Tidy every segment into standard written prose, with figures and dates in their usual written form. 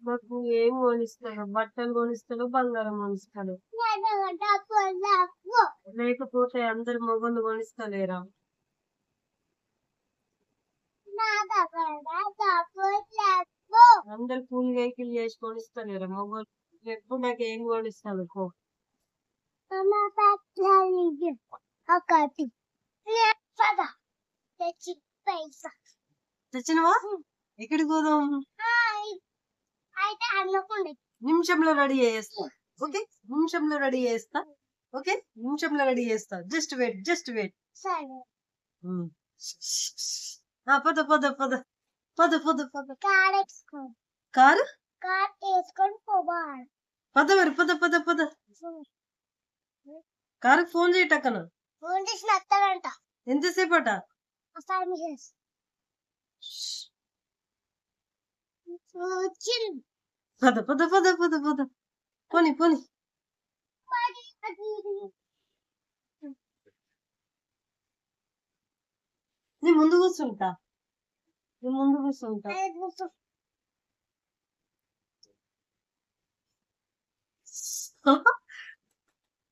మాకు ఏం కొనిస్తాడు, బట్టలు కొనిస్తాడు, బంగారం కొనిస్తాడు. లేకపోతే అందరు మొగలు కొనిస్తలేరా? అందరు కూలి వెహికల్ చేసి కొనిస్తలేరా మొగలు? ఎప్పుడు నాకు ఏం కొనిస్తాడు పో. తెచ్చినవా? ఎక్కడికి పోదాం? నిమిషంలో రెడీ చేస్తా. ఓకే, నిమిషంలో రెడీ చేస్తా. ఓకే, నిమిషంలో రెడీ చేస్తా. Just wait, just wait. పద పద పద పద పద పద. కారు పద మరి, పద పద పద. కారు ఫోన్ చేయటక్కన ఎంతసేపట? పద పద పద పద పద. పోని పోని. నీ ముందు కూర్చుంటా, నీ ముందు కూర్చుంటా.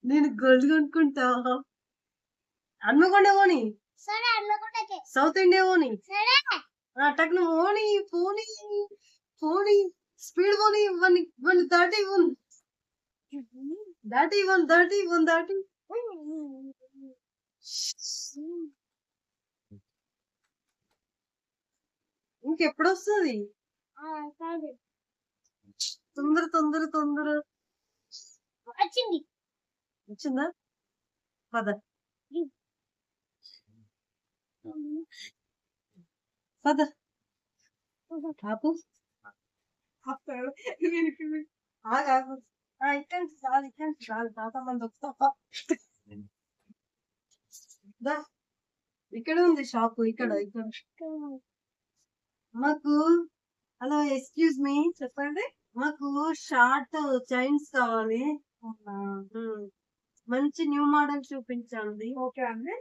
నేను గోల్డ్ కొనుక్కుంటా. హన్మకొండ పోని, సౌత్ ఇండియా పోని, టక్ను పోని పోని పోని. స్పీడ్ పోని. 131 దాటి 131 దాటి. ఇంకెప్పుడు వస్తుంది? తొందర తొందర తొందర. వచ్చిందా? పద పద. ఆపు. ఇట్టండి చాలు, ఇట్టండి చాలు. తాతమ్మంది వస్తా. ఇక్కడ ఉంది షాపు, ఇక్కడ ఇక్కడ. మాకు, హలో ఎక్స్క్యూజ్ మీ, చెప్పండి. మాకు షార్ట్ చైన్స్ కావాలి. మంచి న్యూ మోడల్ చూపించండి. ఓకే అండి,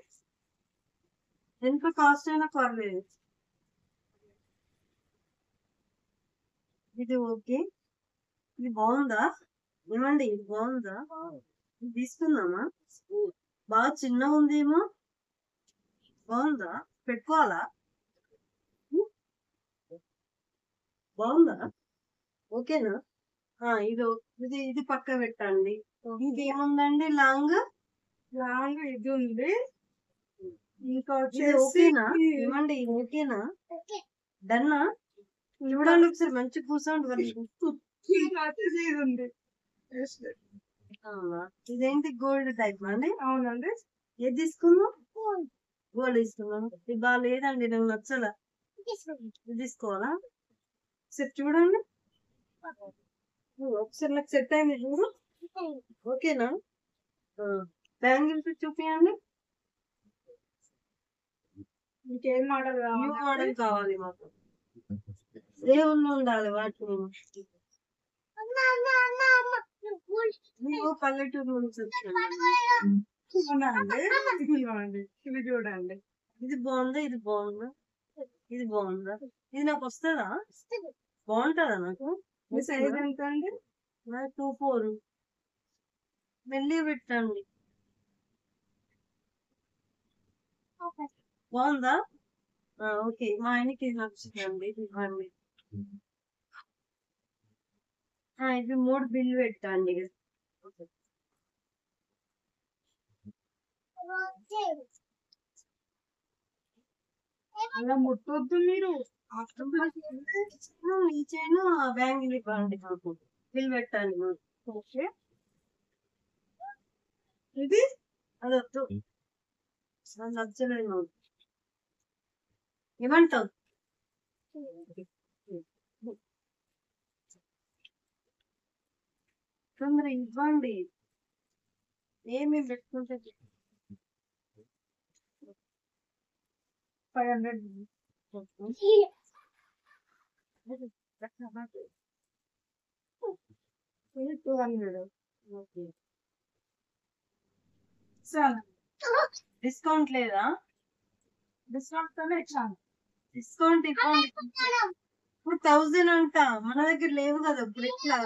ఎంత కాస్ట్ అయినా పర్లేదు. ఇది ఓకే, ఇది బాగుందా? ఏమండి, ఇది బాగుందా? తీసుకుందామా? బాగా చిన్నగా ఉందేమో. బాగుందా? పెట్టుకోవాలా? బాగుందా? ఓకేనా? ఇది ఇది ఇది పక్క పెట్టండి. ఇది ఏముందండి? లాంగ్ లాంగ్ ఇది ఉంది. ఇంకా ఓకేనా? ఏమండి, ఓకేనా? డన్నా? చూడండి ఒకసారి, మంచి కూర్చోండి. ఇదేంటి, గోల్డ్ టైప్ అండి? అవునండి. ఏది తీసుకుందాం? గోల్డ్ తీసుకుందాం. ఇది బాగా లేదండి, నాకు నచ్చలా. ఇది తీసుకోవాలా? ఒకసారి చూడండి, ఒకసారి నాకు సెట్ అయింది చూడు. ఓకేనా? బ్యాంగిల్స్ చూపించండి. ఇంకేం మోడల్ కావాలి? న్యూ మోడల్ కావాలి మాకు. ఏమున్నా ఉండాలి వాటిని. మేము పల్లెటూరు నుంచి వచ్చాను. ఇది చూడండి, ఇది బాగుందా? ఇది బాగుందా? ఇది బాగుందా? ఇది నాకు వస్తుందా? బాగుంటుందా నాకు? మీ సైజ్ ఎంత అండి? 24. మెల్లి పెట్టండి. బాగుందా? ఓకే, మా ఆయనకి నచ్చుతుంది. ఇవ్వండి. ఇది 3 బిల్లు పెట్టండి. అలా ముట్టొద్దు మీరు. ఈ చైన్ బ్యాంగిల్ ఇవ్వండి, నాకు బిల్ పెట్టండి. ఓకే, ఇది అదొద్దు, నాకు నచ్చలేదు. ఏమంటావు? తొందర ఇవ్వండి, ఏమి పెట్టుకుంటే. 500. 200. ఓకే, డిస్కౌంట్ లేదా? డిస్కౌంట్ తోనే ఇచ్చాను. డిస్కౌంట్ ఇవ్వండి. ఇప్పుడు 1000 అంట, మన దగ్గర లేవు కదా ఇప్పుడు ఎట్లా?